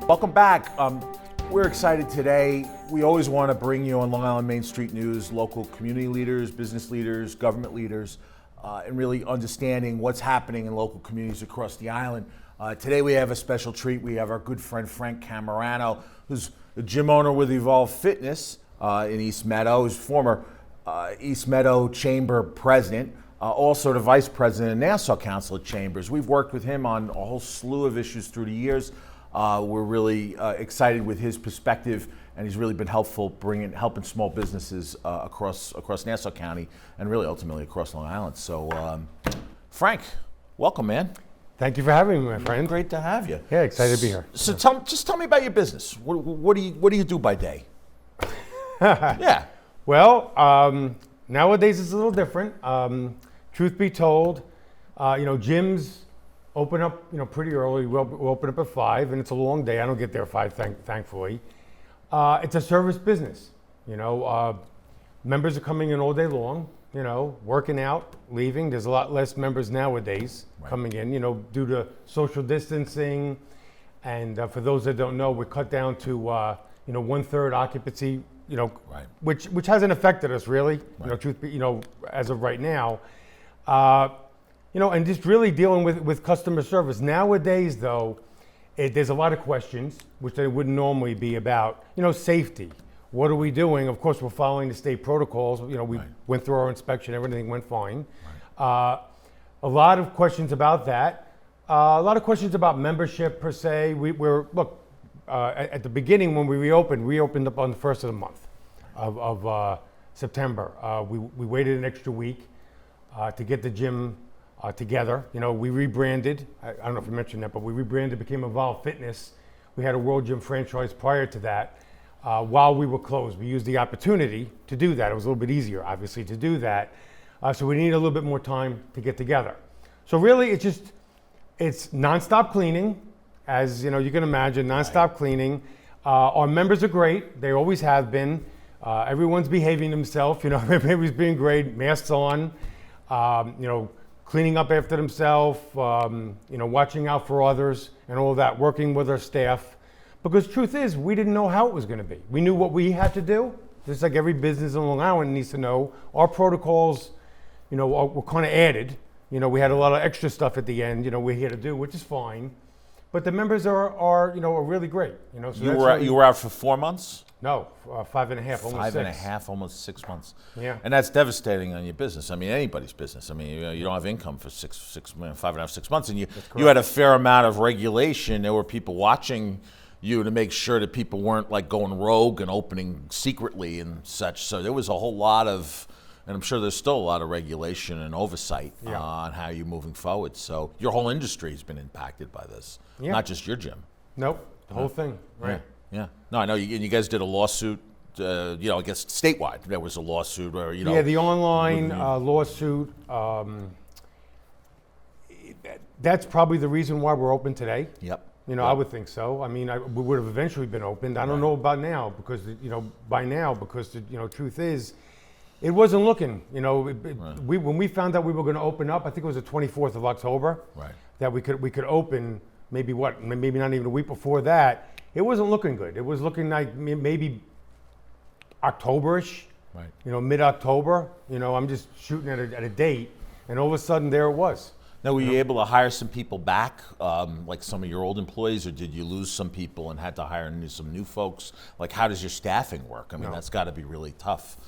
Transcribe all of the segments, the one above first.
Welcome back. We're excited today. We always want to bring you on Long Island Main Street News, local community leaders, business leaders, government leaders, and really understanding what's happening in local communities across the island. Today we have a special treat. We have our good friend Frank Camarano, who's the gym owner with Evolve Fitness in East Meadow, who's former East Meadow Chamber president, also the vice president of Nassau Council of Chambers. We've worked with him on a whole slew of issues through the years. We're really excited with his perspective, and he's really been helpful helping small businesses across Nassau County and really ultimately across Long Island. So, Frank, welcome, man. Thank you for having me, my friend. Great to have you. Yeah, excited to be here. So, just tell me about your business. What do you do by day? Yeah. Well, nowadays it's a little different. Truth be told, gyms open up, pretty early. We'll open up at 5, and it's a long day. I don't get there at 5, thankfully. It's a service business. Members are coming in all day long, working out, leaving. There's a lot less members nowadays coming in, due to social distancing. And for those that don't know, we're cut down to, 1/3 occupancy, which hasn't affected us really, truth be, as of right now. And just really dealing with customer service. Nowadays, though, there's a lot of questions, which there wouldn't normally be about, safety. What are we doing? Of course, we're following the state protocols. We went through our inspection, everything went fine. A lot of questions about that. A lot of questions about membership per se. At the beginning when we reopened up on the 1st of the month of September. We waited an extra week to get the gym together. We rebranded. I don't know if you mentioned that, but we rebranded, became Evolve Fitness. We had a World Gym franchise prior to that. While we were closed, we used the opportunity to do that. It was a little bit easier, obviously, to do that. So we needed a little bit more time to get together. So really, it's nonstop cleaning, as you can imagine, nonstop cleaning. Our members are great. They always have been. Everyone's behaving themselves. Everybody's being great. Masks on. Cleaning up after themselves, watching out for others and all that, working with our staff. Because truth is, we didn't know how it was going to be. We knew what we had to do, just like every business in Long Island needs to know. Our protocols, were kind of added. We had a lot of extra stuff at the end, we had to do, which is fine. But the members are really great. So you were out for 4 months? No, 5.5, almost 6. 5.5, almost 6 months. Yeah. And that's devastating on your business. I mean, anybody's business. I mean, you don't have income for 5.5, 6 months. And you had a fair amount of regulation. There were people watching you to make sure that people weren't like going rogue and opening secretly and such. So there was a whole lot of, and I'm sure there's still a lot of regulation and oversight on how you're moving forward. So your whole industry has been impacted by this, not just your gym. Nope, the whole thing, right. Yeah. No, I know you guys did a lawsuit, I guess statewide. There was a lawsuit where, Yeah, the online lawsuit, that's probably the reason why we're open today. Yep. I would think so. I mean, we would have eventually been opened. I don't know about now because, the truth is, it wasn't looking, when we found out we were going to open up, I think it was the 24th of October, that we could open maybe not even a week before that. It wasn't looking good. It was looking like maybe October-ish, mid-October. I'm just shooting at a date, and all of a sudden there it was. Now, were you able to hire some people back, like some of your old employees, or did you lose some people and had to hire some new folks? Like, how does your staffing work? I mean, that's got to be really tough.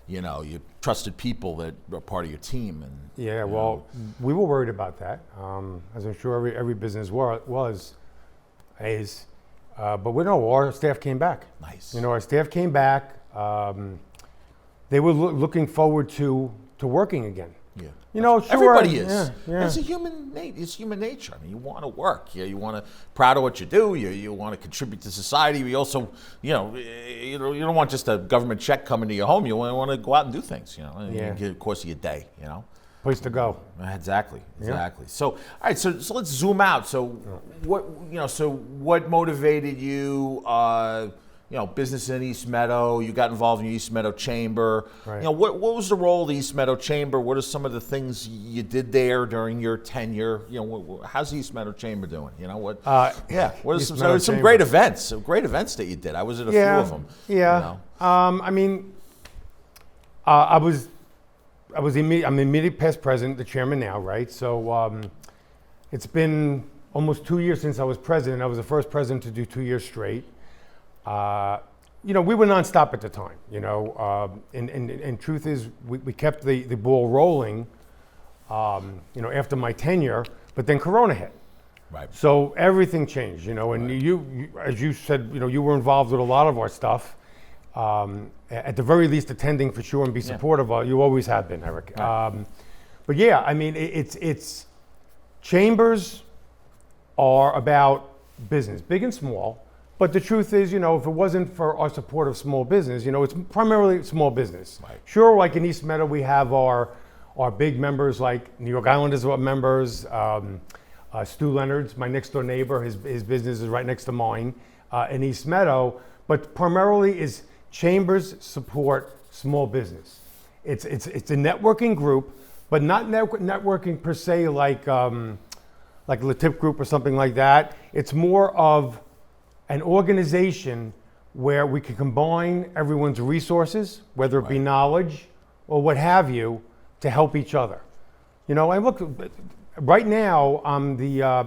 You trusted people that are part of your team. We were worried about that, as I'm sure every business is. But our staff came back. Nice. Our staff came back. They were looking forward to working again. Yeah. Sure. Everybody is. Yeah. It's human nature. I mean, you want to work. You want to proud of what you do. You want to contribute to society. You also, you don't want just a government check coming to your home. You want to go out and do things. And get the course of your day. Place to go. Exactly. So, all right. So let's zoom out. So, what motivated you? business in East Meadow. You got involved in the East Meadow Chamber. Right. What was the role of the East Meadow Chamber? What are some of the things you did there during your tenure? How's the East Meadow Chamber doing? What are some great events? Some great events that you did. I was at a few of them. Yeah. I mean, I'm immediate past president, the chairman now, right? So it's been almost 2 years since I was president. I was the first president to do 2 years straight. We were nonstop at the time, and truth is we kept the ball rolling, after my tenure, but then Corona hit. Right. So everything changed, and you, as you said, you were involved with a lot of our stuff. At the very least, attending for sure and be supportive. You always have been, Eric. Right. But yeah, I mean, it's chambers are about business, big and small. But the truth is, if it wasn't for our support of small business, it's primarily small business. Right. Sure, like in East Meadow, we have our big members like New York Islanders are members. Stu Leonard's, my next door neighbor, his business is right next to mine in East Meadow. But primarily is chambers support small business. It's a networking group, but not networking per se like the Tip Group or something like that. It's more of an organization where we can combine everyone's resources, whether it be knowledge or what have you, to help each other. I look, right now,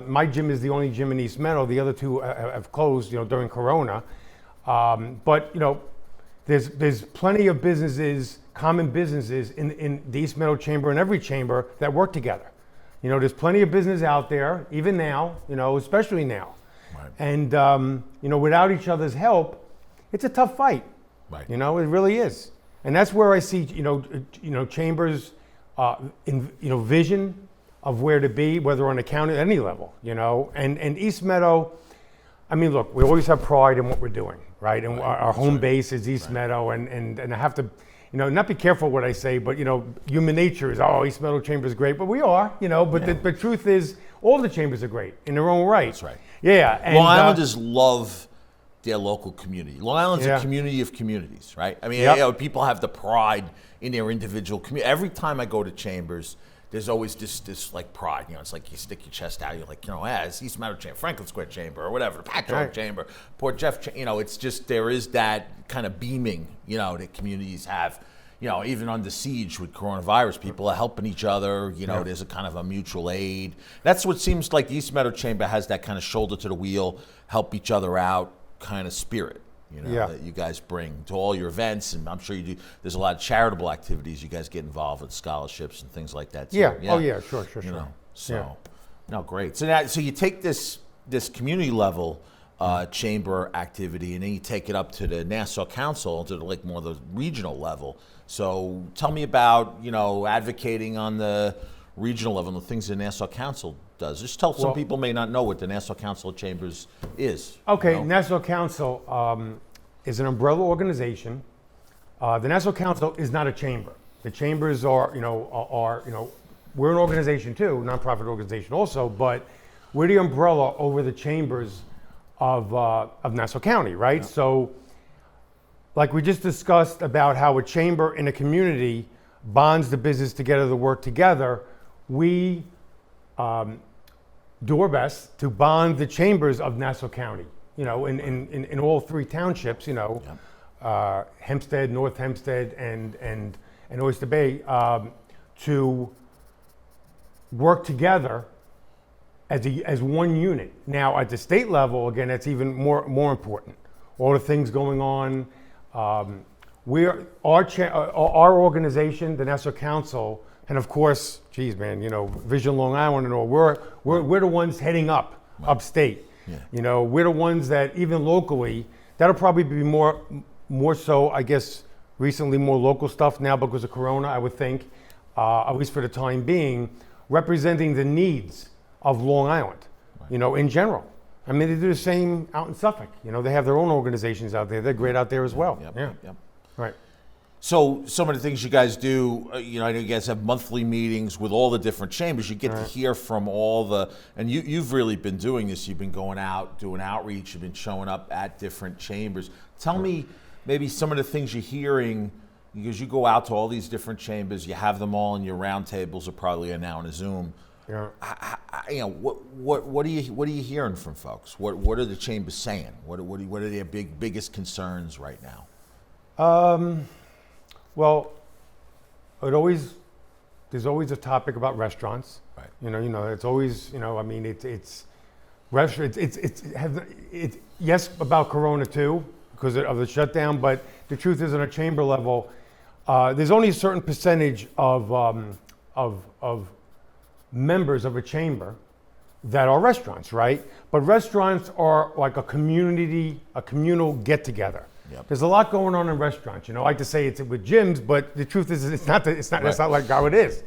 my gym is the only gym in East Meadow. The other two have closed, during Corona. But there's plenty of businesses, common businesses in the East Meadow Chamber and every chamber that work together. There's plenty of business out there, even now, especially now. Right. And, without each other's help, it's a tough fight. Right. It really is. And that's where I see, chambers, vision of where to be, whether on a county, at any level, and East Meadow, I mean, look, we always have pride in what we're doing, right? And our home base is East Meadow, and I have to, not be careful what I say, but, human nature is, East Meadow Chamber is great, but we are, but the truth is, all the chambers are great in their own right. That's right. Yeah. And, Long Islanders love their local community. Long Island's a community of communities, right? I mean, people have the pride in their individual community. Every time I go to chambers, there's always this like pride. It's like you stick your chest out. You're like, it's East Meadow Chamber, Franklin Square Chamber, or whatever, Patchogue Chamber, Port Jeff. It's just there is that kind of beaming, that communities have. Even under siege with coronavirus, people are helping each other. There's a kind of a mutual aid. That's what seems like the East Meadow Chamber has, that kind of shoulder to the wheel, help each other out kind of spirit. That you guys bring to all your events, and I'm sure you do. There's a lot of charitable activities you guys get involved with, scholarships and things like that too. Yeah. Oh yeah, sure. No, great. So you take this community level chamber activity, and then you take it up to the Nassau Council, to like more of the regional level. So tell me about advocating on the regional level and the things the Nassau Council does. Just tell some people may not know what the Nassau Council of Chambers is. Okay, Nassau Council is an umbrella organization. The Nassau Council is not a chamber. The chambers are we're an organization too, nonprofit organization also, but we're the umbrella over the chambers of Nassau County, right? Yeah. So, like we just discussed about how a chamber in a community bonds the business together to work together, we do our best to bond the chambers of Nassau County, in all three townships, Hempstead, North Hempstead, and Oyster Bay, to work together as one unit. Now, at the state level, again, that's even more important. All the things going on. Our organization, the Nassau Council, and of course, Vision Long Island and all. We're the ones heading upstate. Yeah. We're the ones that even locally, that'll probably be more so, I guess, recently more local stuff now because of Corona, I would think, at least for the time being, representing the needs of Long Island, in general. I mean, they do the same out in Suffolk. They have their own organizations out there. They're great out there as well. Yep. Right. So some of the things you guys do, I know you guys have monthly meetings with all the different chambers. You get to hear from all the, and you've really been doing this. You've been going out, doing outreach. You've been showing up at different chambers. Tell me maybe some of the things you're hearing, because you go out to all these different chambers. You have them all in your round tables, or probably now in a Zoom. Yeah. What are you hearing from folks? What are the chambers saying? What are their biggest concerns right now? Well, there's always a topic about restaurants. Right. It's always, it's restaurants. It's yes about Corona too because of the shutdown, but the truth is, on a chamber level, there's only a certain percentage of members of a chamber that are restaurants, right? But restaurants are like a communal get-together. Yep. There's a lot going on in restaurants. I like to say it's with gyms, but the truth is, it's not like how it is.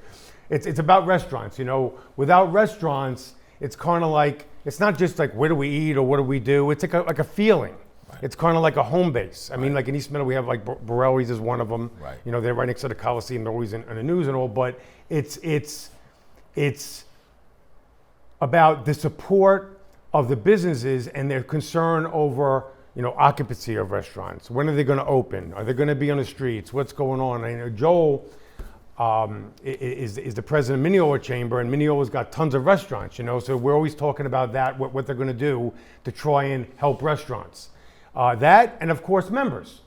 It's about restaurants. Without restaurants, it's kind of like, it's not just like where do we eat or what do we do. It's like a feeling. Right. It's kind of like a home base. I mean, like in East Meadow, we have like Borelli's is one of them. Right. They're right next to the Coliseum. They're always in the news and all. But it's about the support of the businesses and their concern over occupancy of restaurants. When are they going to open? Are they going to be on the streets? What's going on? I know Joel is the president of Mineola Chamber, and Mineola's got tons of restaurants, so we're always talking about that, what they're going to do to try and help restaurants. That, and of course, members.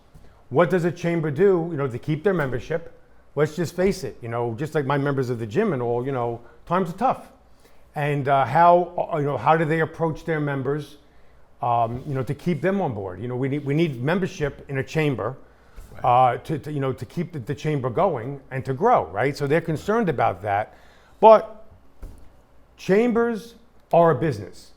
What does a chamber do, to keep their membership? Let's just face it, just like my members of the gym and all, times are tough. And how do they approach their members? To keep them on board. We need membership in a chamber to keep the chamber going and to grow, right? So they're concerned about that. But chambers are a business,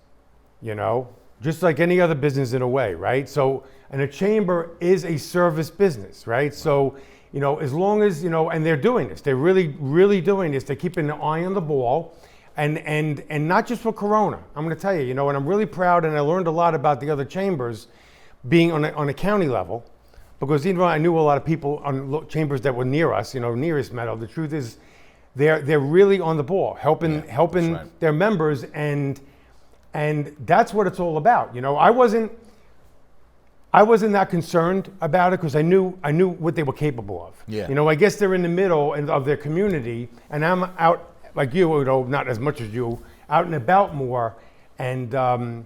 just like any other business in a way, right? So, and a chamber is a service business, right? So, as long as, and they're doing this, they're really, really doing this. They're keeping an eye on the ball. And not just for Corona. I'm going to tell you, and I'm really proud, and I learned a lot about the other chambers being on a county level, because even though I knew a lot of people on chambers that were near us, near East Meadow, the truth is they're really on the ball, helping right. Their members, and that's what it's all about. I wasn't that concerned about it because I knew what they were capable of. Yeah. I guess they're in the middle of their community, and I'm out. Like you, not as much as you, out and about more, and they're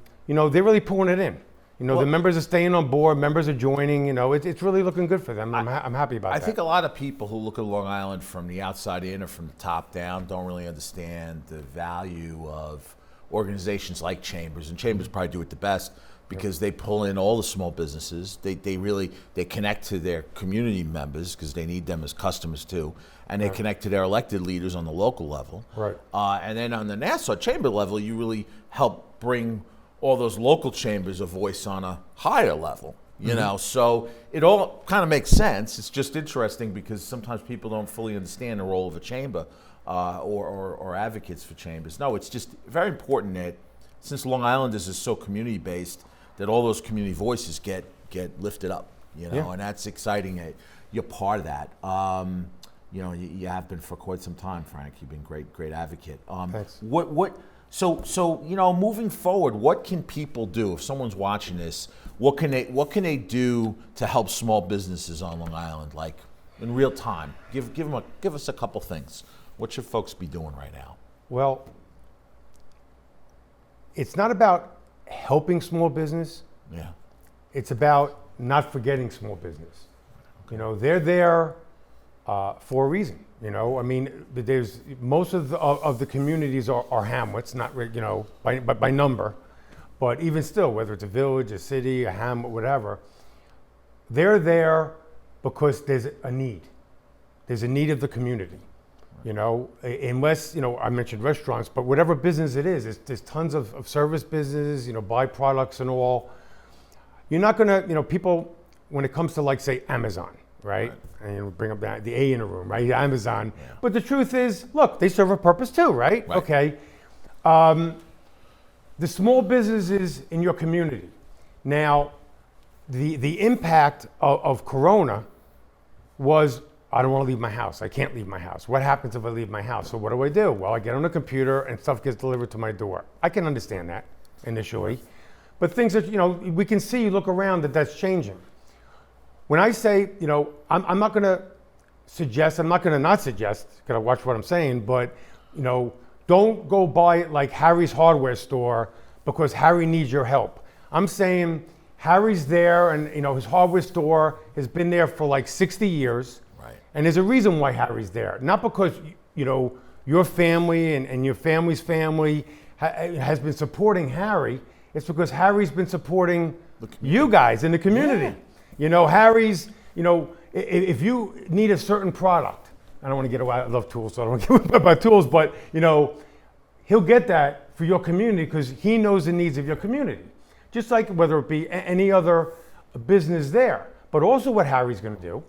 really pulling it in. The members are staying on board, members are joining. It's really looking good for them. I'm happy about that. I think a lot of people who look at Long Island from the outside in or from the top down don't really understand the value of organizations like chambers, and chambers probably do it the best because they pull in all the small businesses. They connect to their community members because they need them as customers too. And they connect to their elected leaders on the local level. Right. And then on the Nassau chamber level, you really help bring all those local chambers a voice on a higher level, So it all kind of makes sense. It's just interesting because sometimes people don't fully understand the role of a chamber or advocates for chambers. No, it's just very important that since Long Islanders is so community-based, that all those community voices get lifted up, and that's exciting that you're part of that. You have been for quite some time, Frank. You've been great advocate. Thanks. So moving forward, what can people do if someone's watching this? What can they do to help small businesses on Long Island, like in real time? Give us a couple things. What should folks be doing right now? Well, it's not about helping small business. Yeah. It's about not forgetting small business. They're there for a reason. There's most of the communities are hamlets, not by number, but even still, whether it's a village, a city, a hamlet, whatever, they're there because there's a need. There's a need of the community. Unless I mentioned restaurants, but whatever business it is, there's tons of service businesses, buy products and all. You're not gonna, people, when it comes to like say Amazon. Right? And bring up the A in the room, right? Amazon. Yeah. But the truth is, look, they serve a purpose too, right? Okay. The small businesses in your community. Now, the impact of Corona, was, I don't want to leave my house. I can't leave my house. What happens if I leave my house? So what do? Well, I get on the computer and stuff gets delivered to my door. I can understand that initially. But things that, we can see, look around, that's changing. When I say, I'm not going to suggest, I'm not going to not suggest, got to watch what I'm saying, but, don't go buy it like Harry's hardware store because Harry needs your help. I'm saying Harry's there and, his hardware store has been there for like 60 years. Right. And there's a reason why Harry's there. Not because, your family and your family's family has been supporting Harry. It's because Harry's been supporting you guys in the community. Yeah. Harry's, if you need a certain product, I don't want to get away, I love tools, so I don't want to get away about tools, but, he'll get that for your community because he knows the needs of your community. Just like whether it be any other business there. But also what Harry's going to do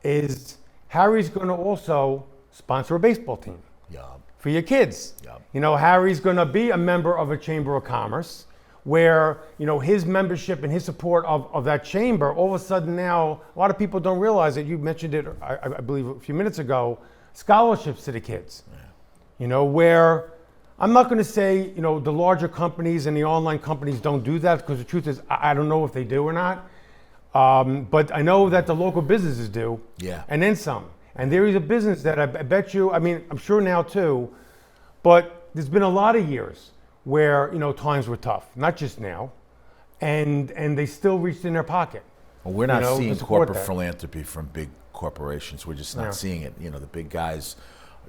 is Harry's going to also sponsor a baseball team for your kids. Harry's going to be a member of a chamber of commerce where, his membership and his support of that chamber, all of a sudden now, a lot of people don't realize it. You mentioned it, I believe, a few minutes ago, scholarships to the kids. Yeah. Where I'm not going to say, the larger companies and the online companies don't do that because the truth is, I don't know if they do or not. But I know that the local businesses do. Yeah. And then some. And there is a business that I bet you, I'm sure now too, but there's been a lot of years where, times were tough, not just now, and they still reached in their pocket. Well, we're not seeing corporate philanthropy from big corporations. We're just not seeing it. The big guys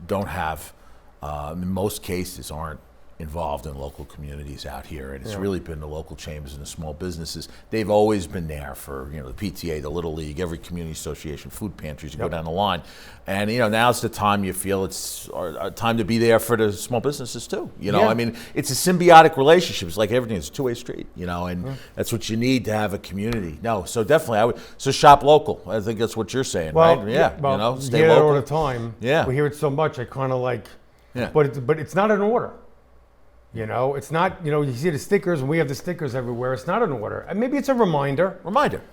don't have, in most cases, aren't involved in local communities out here, and it's really been the local chambers and the small businesses. They've always been there for the PTA, the Little League, every community association, food pantries. You go down the line, and now's the time you feel it's time to be there for the small businesses too. It's a symbiotic relationship. It's like everything. It's a two-way street. And that's what you need to have a community. No, so definitely I would. So shop local. I think that's what you're saying, right? Yeah. Well, stay local all the time. Yeah. We hear it so much. I kind of like. Yeah. But it's not an order. It's not, you see the stickers, and we have the stickers everywhere. It's not an order. And maybe it's a reminder.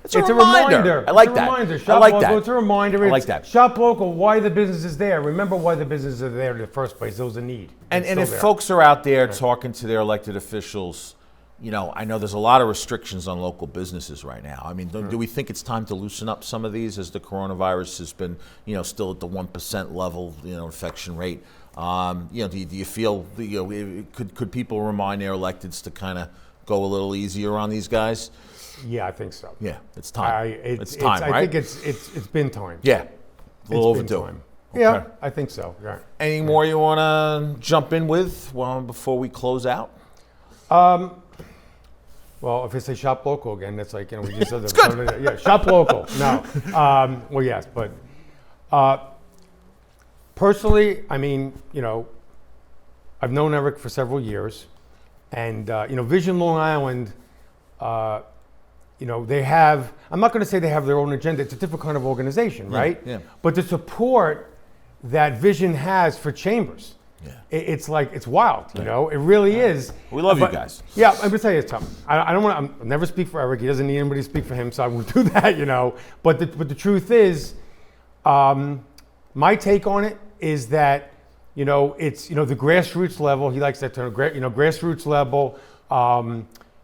It's a reminder. I like that. Reminder. I like that. It's a reminder. I like that. Shop local, why the business is there. Remember why the businesses are there in the first place. Those are need. And if folks are out there talking to their elected officials, I know there's a lot of restrictions on local businesses right now. Do we think it's time to loosen up some of these as the coronavirus has been, still at the 1% level, infection rate? Do you feel could people remind their electeds to kind of go a little easier on these guys? Yeah, I think so. Yeah, it's time. It's time, right? I think it's been time. Yeah, a little overdue. Okay. Yeah, I think so. Right. Any more you want to jump in with before we close out? Well, if I say shop local again, that's like we just said it's good. Yeah, shop local. No. Well, yes, but. Personally, I've known Eric for several years, and Vision Long Island, they have. I'm not going to say they have their own agenda. It's a different kind of organization, right? Yeah. But the support that Vision has for chambers, it's wild. It really is. We love you guys. Yeah, I'm going to tell you something. I don't want to. Never speak for Eric. He doesn't need anybody to speak for him, so I won't do that. But the truth is, my take on it is that, it's, the grassroots level, he likes that term, grassroots level,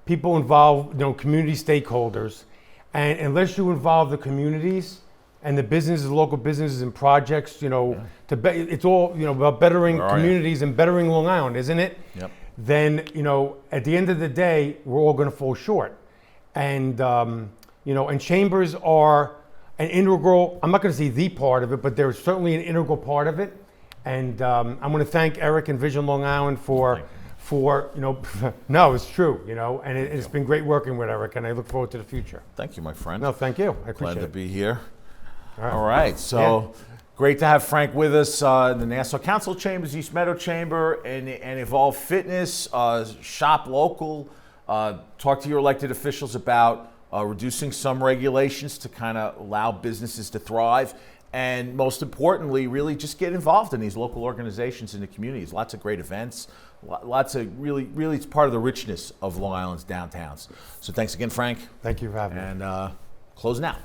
people involved, community stakeholders. And unless you involve the communities and the businesses, local businesses and projects, it's all, about bettering communities and bettering Long Island, isn't it? Yep. Then, at the end of the day, we're all going to fall short. And, and chambers are an integral, I'm not going to say the part of it, but they're certainly an integral part of it. And I'm going to thank Eric and Vision Long Island for no, it's true, and it's been great working with Eric, and I look forward to the future. Thank you, my friend. No, thank you. I appreciate it. Glad to be here. All right. So great to have Frank with us. The Nassau Council Chambers, East Meadow Chamber, and Evolve Fitness, shop local. Talk to your elected officials about reducing some regulations to kind of allow businesses to thrive. And most importantly, really just get involved in these local organizations in the communities. Lots of great events. Lots of really, it's part of the richness of Long Island's downtowns. So thanks again, Frank. Thank you for having me. And closing out.